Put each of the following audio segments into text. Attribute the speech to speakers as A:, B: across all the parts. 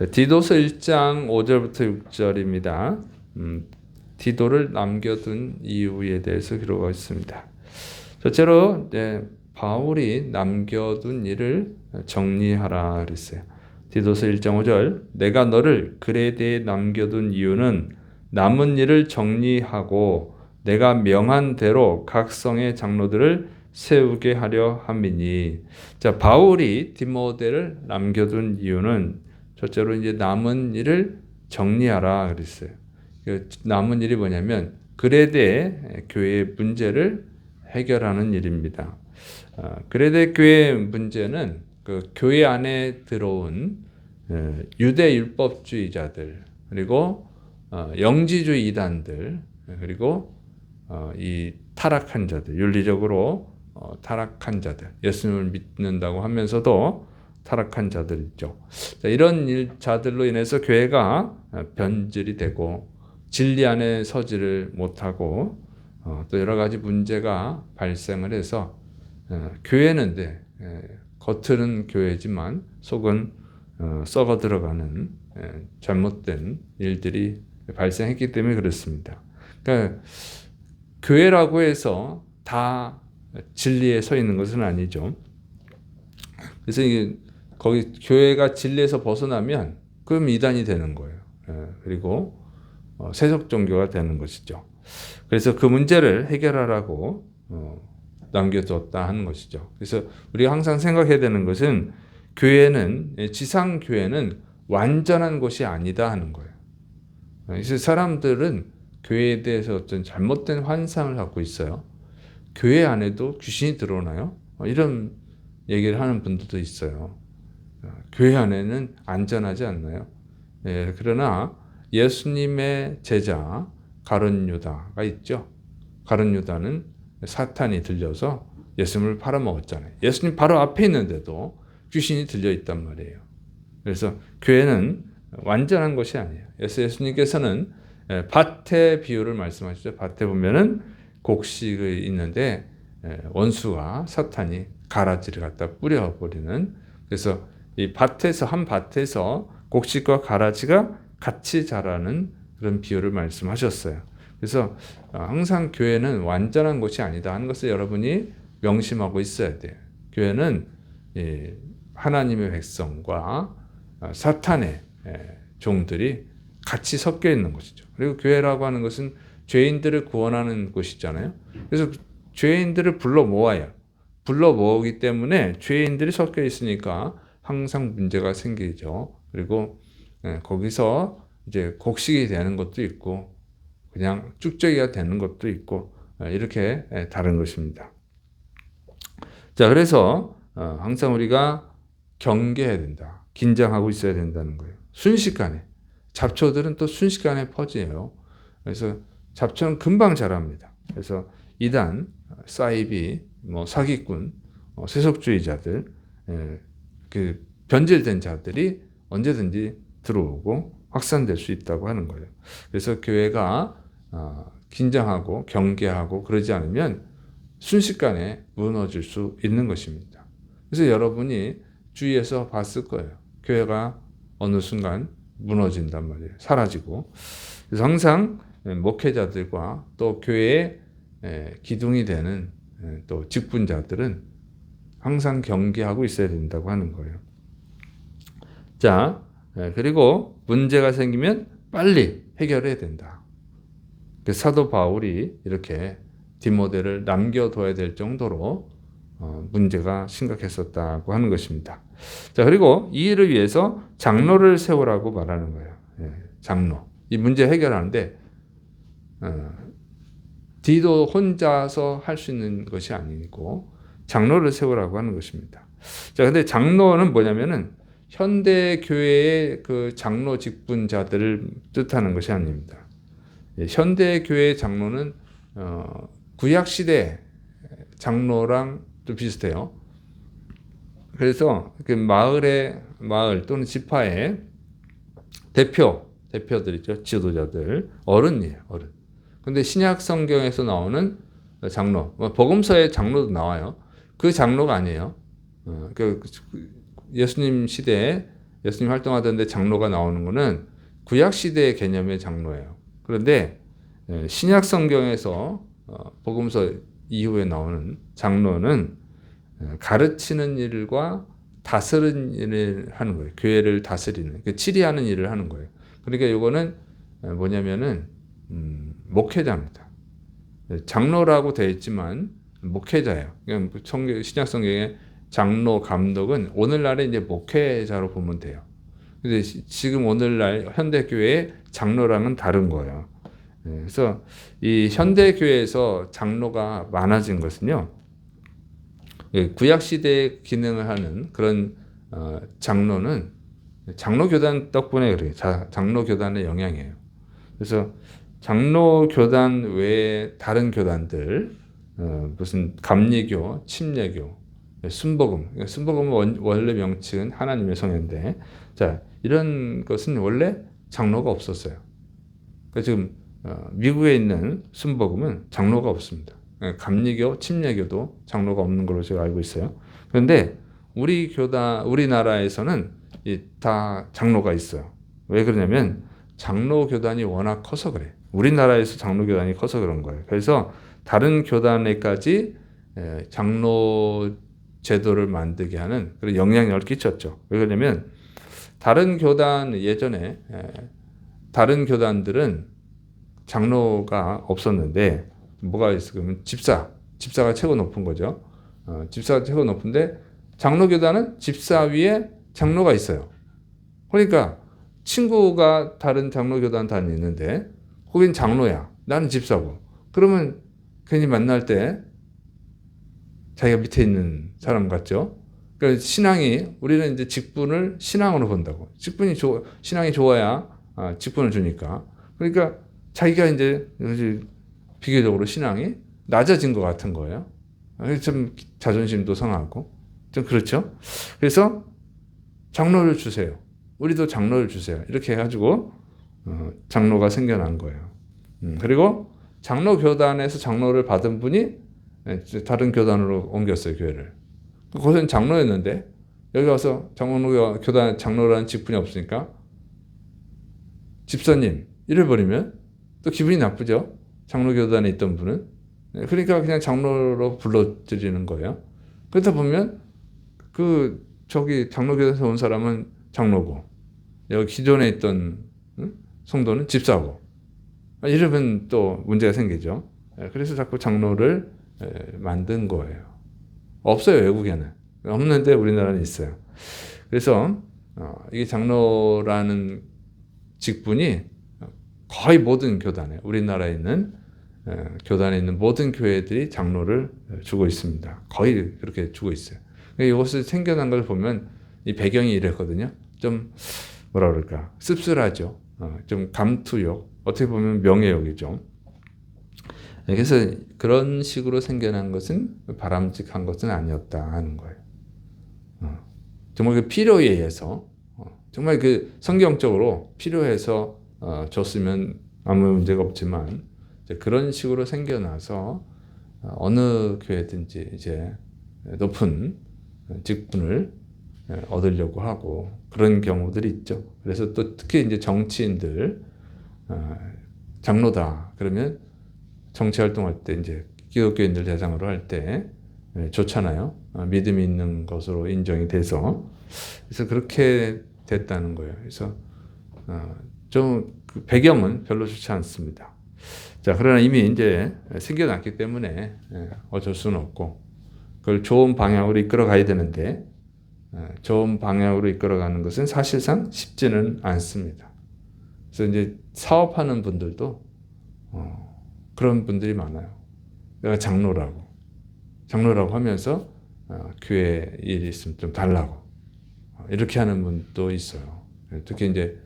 A: 디도서 1장 5절부터 6절입니다. 디도를 남겨둔 이유에 대해서 기록하고 있습니다. 첫째로 바울이 남겨둔 일을 정리하라 그랬어요. 디도서 1장 5절 내가 너를 그레데에 남겨둔 이유는 남은 일을 정리하고 내가 명한 대로 각 성의 장로들을 세우게 하려 함이니. 자, 바울이 디모데를 남겨둔 이유는 첫째로 이제 남은 일을 정리하라 그랬어요. 그 남은 일이 뭐냐면 그레데 교회의 문제를 해결하는 일입니다. 그레데 교회의 문제는 그 교회 안에 들어온 유대 율법주의자들, 그리고 영지주의 이단들, 그리고 이 타락한 자들, 윤리적으로 타락한 자들, 예수님을 믿는다고 하면서도 타락한 자들 있죠. 이런 자들로 인해서 교회가 변질이 되고 진리 안에 서지를 못하고 또 여러 가지 문제가 발생을 해서 교회는 겉은 교회지만 속은 썩어 들어가는 잘못된 일들이 발생했기 때문에 그렇습니다. 그러니까 교회라고 해서 다 진리에 서 있는 것은 아니죠. 그래서 거기 교회가 진리에서 벗어나면 그럼 이단이 되는 거예요. 그리고 세속 종교가 되는 것이죠. 그래서 그 문제를 해결하라고 남겨뒀다 하는 것이죠. 그래서 우리가 항상 생각해야 되는 것은 교회는, 지상 교회는 완전한 것이 아니다 하는 거예요. 그래서 사람들은 교회에 대해서 어떤 잘못된 환상을 갖고 있어요. 교회 안에도 귀신이 들어오나요? 이런 얘기를 하는 분들도 있어요. 교회 안에는 안전하지 않나요? 그러나 예수님의 제자 가룟 유다가 있죠. 가룟 유다는 사탄이 들려서 예수님을 팔아먹었잖아요. 예수님 바로 앞에 있는데도 귀신이 들려 있단 말이에요. 그래서 교회는 완전한 것이 아니에요. 예수님께서는 밭의 비유를 말씀하시죠. 밭에 보면은 곡식이 있는데 원수가 사탄이 가라지를 갖다 뿌려버리는, 그래서 이 밭에서, 한 밭에서 곡식과 가라지가 같이 자라는 그런 비유를 말씀하셨어요. 그래서 항상 교회는 완전한 것이 아니다 하는 것을 여러분이 명심하고 있어야 돼요. 교회는 하나님의 백성과 사탄의 종들이 같이 섞여 있는 것이죠. 그리고 교회라고 하는 것은 죄인들을 구원하는 곳이잖아요. 그래서 죄인들을 불러 모아요. 불러 모으기 때문에 죄인들이 섞여 있으니까 항상 문제가 생기죠. 그리고 거기서 이제 곡식이 되는 것도 있고 그냥 쭉저기가 되는 것도 있고 이렇게 다른 것입니다. 자, 그래서 항상 우리가 경계해야 된다. 긴장하고 있어야 된다는 거예요. 순식간에. 잡초들은 또 순식간에 퍼져요. 그래서 잡초는 금방 자랍니다. 그래서 이단, 사이비, 사기꾼, 세속주의자들, 그 변질된 자들이 언제든지 들어오고 확산될 수 있다고 하는 거예요. 그래서 교회가 긴장하고 경계하고 그러지 않으면 순식간에 무너질 수 있는 것입니다. 그래서 여러분이 주위에서 봤을 거예요. 교회가 어느 순간 무너진단 말이에요. 사라지고. 그래서 항상 목회자들과 또 교회의 기둥이 되는 또 직분자들은 항상 경계하고 있어야 된다고 하는 거예요. 자, 그리고 문제가 생기면 빨리 해결해야 된다. 사도 바울이 이렇게 디모데를 남겨둬야 될 정도로 문제가 심각했었다고 하는 것입니다. 자, 그리고 이 일을 위해서 장로를 세우라고 말하는 거예요. 장로. 이 문제 해결하는데 디도 혼자서 할 수 있는 것이 아니고 장로를 세우라고 하는 것입니다. 자, 근데 장로는 뭐냐면은 현대 교회의 그 장로 직분자들을 뜻하는 것이 아닙니다. 현대 교회의 장로는 구약 시대 장로랑 좀 비슷해요. 그래서 그 마을 또는 지파의 대표들이죠. 지도자들, 어른이에요, 어른. 근데 신약 성경에서 나오는 장로, 복음서의 장로도 나와요. 그 장로가 아니에요. 예수님 시대에 예수님 활동하던데 장로가 나오는 거는 구약 시대의 개념의 장로예요. 그런데 신약 성경에서 복음서 이후에 나오는 장로는 가르치는 일과 다스리는 일을 하는 거예요. 교회를 다스리는, 치리하는 일을 하는 거예요. 그러니까 이거는 뭐냐면은 목회자입니다. 장로라고 되어 있지만 목회자예요. 그냥 신약 성경에 장로, 감독은 오늘날의 이제 목회자로 보면 돼요. 근데 지금 오늘날 현대 교회의 장로랑은 다른 거예요. 그래서 이 현대 교회에서 장로가 많아진 것은요, 구약 시대에 기능을 하는 그런 장로는 장로 교단 덕분에 그래요. 장로 교단의 영향이에요. 그래서 장로 교단 외에 다른 교단들, 무슨 감리교, 침례교, 순복음. 순복음은 원래 명칭은 하나님의 성회인데, 자, 이런 것은 원래 장로가 없었어요. 그러니까 지금 미국에 있는 순복음은 장로가 없습니다. 감리교, 침례교도 장로가 없는 걸로 제가 알고 있어요. 그런데 우리나라에서는 다 장로가 있어요. 왜 그러냐면 장로 교단이 워낙 커서 그래. 우리나라에서 장로 교단이 커서 그런 거예요. 그래서 다른 교단에까지 장로 제도를 만들게 하는 그런 영향력을 끼쳤죠. 왜 그러냐면 다른 교단 예전에 다른 교단들은 장로가 없었는데 뭐가 있으면 집사가 최고 높은 거죠. 집사가 최고 높은데 장로 교단은 집사 위에 장로가 있어요. 그러니까 친구가 다른 장로 교단 다니는데 거긴 장로야. 나는 집사고. 그러면 괜히 만날 때 자기가 밑에 있는 사람 같죠. 그러니까 우리는 이제 직분을 신앙으로 본다고. 신앙이 좋아야 직분을 주니까. 그러니까 자기가 이제 비교적으로 신앙이 낮아진 것 같은 거예요. 좀 자존심도 상하고 좀 그렇죠. 그래서 장로를 주세요. 우리도 장로를 주세요. 이렇게 해가지고 장로가 생겨난 거예요. 그리고 장로 교단에서 장로를 받은 분이 다른 교단으로 옮겼어요, 교회를. 거기서는 장로였는데 여기 와서 교단 장로라는 직분이 없으니까 집사님 이래버리면 또 기분이 나쁘죠. 장로 교단에 있던 분은. 그러니까 그냥 장로로 불러들이는 거예요. 그러다 보면 장로 교단에서 온 사람은 장로고 여기 기존에 있던 성도는 집사고 이러면 또 문제가 생기죠. 그래서 자꾸 장로를 만든 거예요. 없어요, 외국에는. 없는데 우리나라는 있어요. 그래서 이게 장로라는 직분이 거의 모든 교단에, 우리나라에 있는 교단에 있는 모든 교회들이 장로를 주고 있습니다. 거의 그렇게 주고 있어요. 이것을 생겨난 걸 보면 이 배경이 이랬거든요. 좀 뭐라 그럴까, 씁쓸하죠. 좀 감투욕, 어떻게 보면 명예욕이죠. 그래서 그런 식으로 생겨난 것은 바람직한 것은 아니었다 하는 거예요. 정말 그 필요에 의해서, 정말 그 성경적으로 필요해서 줬으면 아무 문제가 없지만, 그런 식으로 생겨나서 어느 교회든지 이제 높은 직분을 얻으려고 하고 그런 경우들이 있죠. 그래서 또 특히 이제 정치인들 장로다 그러면 정치 활동할 때 이제 기독교인들 대상으로 할 때 좋잖아요. 믿음이 있는 것으로 인정이 돼서. 그래서 그렇게 됐다는 거예요. 그래서 좀 그 배경은 별로 좋지 않습니다. 자, 그러나 이미 이제 생겨났기 때문에 어쩔 수는 없고 그걸 좋은 방향으로 이끌어 가야 되는데 좋은 방향으로 이끌어가는 것은 사실상 쉽지는 않습니다. 그래서 이제 사업하는 분들도 그런 분들이 많아요. 내가 장로라고 하면서 교회 일이 있으면 좀 달라고 이렇게 하는 분도 있어요. 특히 이제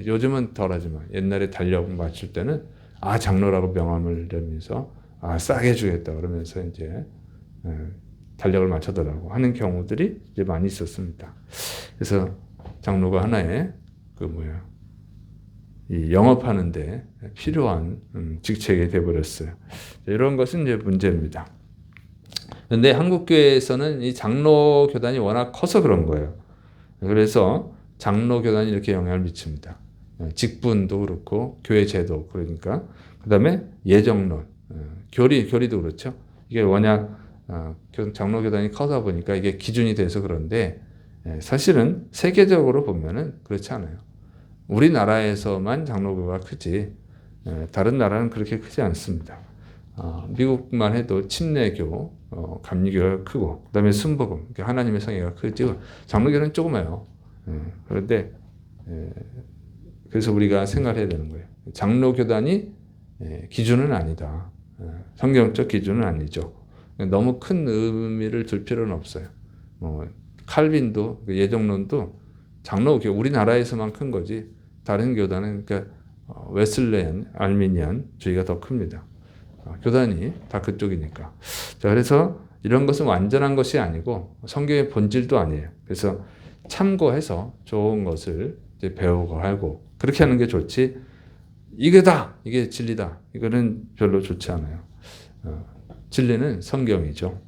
A: 요즘은 덜하지만 옛날에 달력 맞출 때는 장로라고 명함을 내면서 싸게 주겠다 그러면서 이제 달력을 맞춰달라고 하는 경우들이 이제 많이 있었습니다. 그래서 장로가 하나의 이 영업하는데 필요한 직책이 되어버렸어요. 이런 것은 이제 문제입니다. 그런데 한국 교회에서는 이 장로 교단이 워낙 커서 그런 거예요. 그래서 장로 교단이 이렇게 영향을 미칩니다. 직분도 그렇고 교회 제도 그러니까 그다음에 예정론, 교리도 그렇죠. 이게 워낙 장로 교단이 커다 보니까 이게 기준이 돼서 그런데 사실은 세계적으로 보면은 그렇지 않아요. 우리나라에서만 장로교가 크지 다른 나라는 그렇게 크지 않습니다. 미국만 해도 침례교, 감리교가 크고 그다음에 순복음, 하나님의 성회가 크죠. 장로교는 조그마요. 그런데 그래서 우리가 생각을 해야 되는 거예요. 장로교단이 기준은 아니다. 성경적 기준은 아니죠. 너무 큰 의미를 둘 필요는 없어요. 칼빈도 예정론도 장로교 우리나라에서만 큰 거지 다른 교단은 그러니까 웨슬레안, 알미니안주의가 더 큽니다. 교단이 다 그쪽이니까. 자, 그래서 이런 것은 완전한 것이 아니고 성경의 본질도 아니에요. 그래서 참고해서 좋은 것을 이제 배우고 하고 그렇게 하는 게 좋지. 이게다, 이게 진리다. 이거는 별로 좋지 않아요. 진리는 성경이죠.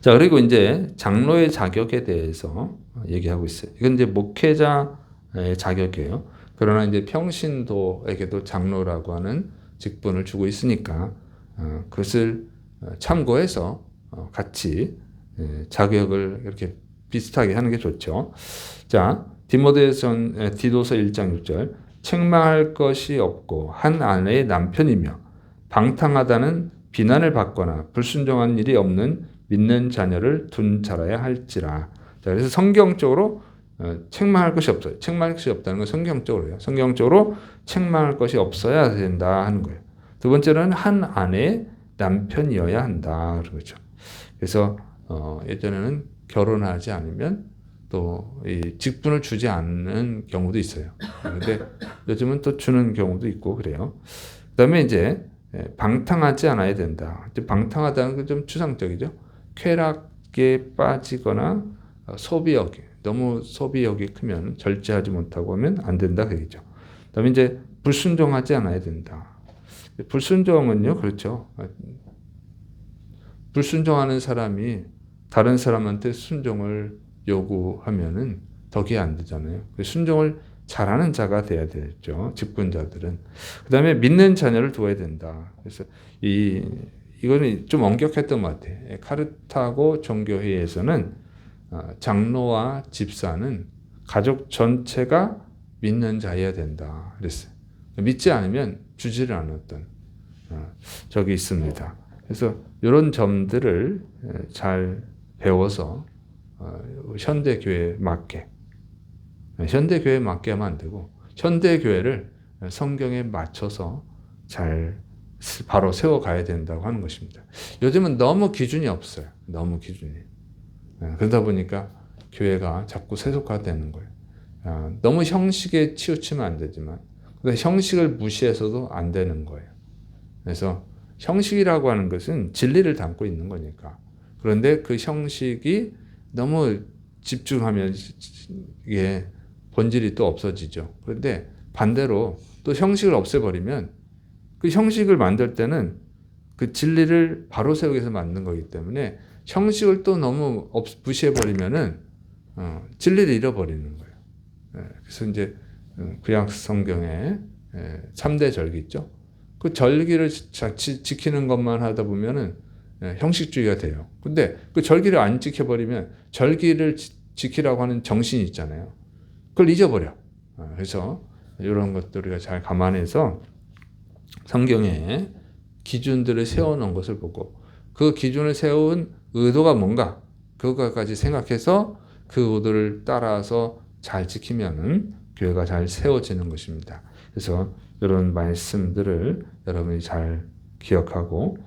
A: 자, 그리고 이제 장로의 자격에 대해서 얘기하고 있어요. 이건 이제 목회자의 자격이에요. 그러나 이제 평신도에게도 장로라고 하는 직분을 주고 있으니까 그것을 참고해서 같이 자격을 이렇게 비슷하게 하는 게 좋죠. 자, 디도서 1장 6절 책망할 것이 없고 한 아내의 남편이며 방탕하다는 비난을 받거나 불순종한 일이 없는 믿는 자녀를 둔 자라야 할지라. 자, 그래서 성경적으로 책망할 것이 없어요. 책망할 것이 없다는 건 성경적으로요. 성경적으로 책망할 것이 없어야 된다 하는 거예요. 두 번째는 한 아내의 남편이어야 한다 그런 거죠. 그래서 예전에는 결혼하지 않으면 또 이 직분을 주지 않는 경우도 있어요. 그런데 요즘은 또 주는 경우도 있고 그래요. 그다음에 이제 방탕하지 않아야 된다. 방탕하다는 건 좀 추상적이죠. 쾌락에 빠지거나 소비욕, 너무 소비욕이 크면 절제하지 못하고 하면 안 된다 그러죠. 그다음에 이제 불순종하지 않아야 된다. 불순종은요, 그렇죠. 불순종하는 사람이 다른 사람한테 순종을 요구하면은 덕이 안 되잖아요. 순종을 잘하는 자가 돼야 되죠. 직분자들은. 그다음에 믿는 자녀를 두어야 된다. 그래서 이거는 좀 엄격했던 것 같아요. 카르타고 종교회의에서는 장로와 집사는 가족 전체가 믿는 자여야 된다. 그랬어요. 믿지 않으면 주지를 않았던 적이 있습니다. 그래서 이런 점들을 잘 배워서 현대교회에 맞게 하면 안 되고 현대교회를 성경에 맞춰서 잘 바로 세워가야 된다고 하는 것입니다. 요즘은 너무 기준이 없어요. 너무 기준이. 그러다 보니까 교회가 자꾸 세속화되는 거예요. 너무 형식에 치우치면 안 되지만 형식을 무시해서도 안 되는 거예요. 그래서 형식이라고 하는 것은 진리를 담고 있는 거니까. 그런데 그 형식이 너무 집중하면 이게 본질이 또 없어지죠. 그런데 반대로 또 형식을 없애버리면 그 형식을 만들 때는 그 진리를 바로 세우기 위해서 만든 거기 때문에 형식을 또 너무 무시해버리면은 진리를 잃어버리는 거예요. 그래서 이제 구약 성경에 3대 절기 있죠. 그 절기를 지키는 것만 하다 보면은 형식주의가 돼요. 근데 그 절기를 안 지켜버리면 절기를 지키라고 하는 정신이 있잖아요. 그걸 잊어버려. 그래서 이런 것들 우리가 잘 감안해서 성경에 기준들을 세워놓은 것을 보고 그 기준을 세운 의도가 뭔가 그것까지 생각해서 그 의도를 따라서 잘 지키면은 교회가 잘 세워지는 것입니다. 그래서 이런 말씀들을 여러분이 잘 기억하고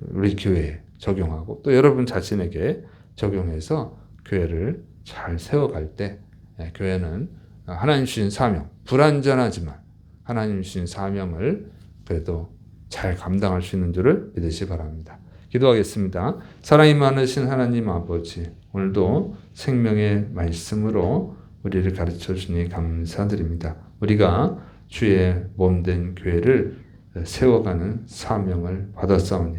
A: 우리 교회에 적용하고 또 여러분 자신에게 적용해서 교회를 잘 세워갈 때 교회는 하나님 주신 사명, 불완전하지만 하나님 주신 사명을 그래도 잘 감당할 수 있는 줄을 믿으시 바랍니다. 기도하겠습니다. 사랑이 많으신 하나님 아버지, 오늘도 생명의 말씀으로 우리를 가르쳐 주니 감사드립니다. 우리가 주의 몸된 교회를 세워가는 사명을 받았사오니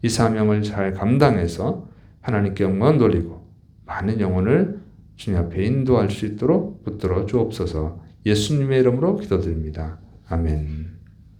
A: 이 사명을 잘 감당해서 하나님께 영광 돌리고 많은 영혼을 주님 앞에 인도할 수 있도록 붙들어 주옵소서. 예수님의 이름으로 기도드립니다. 아멘.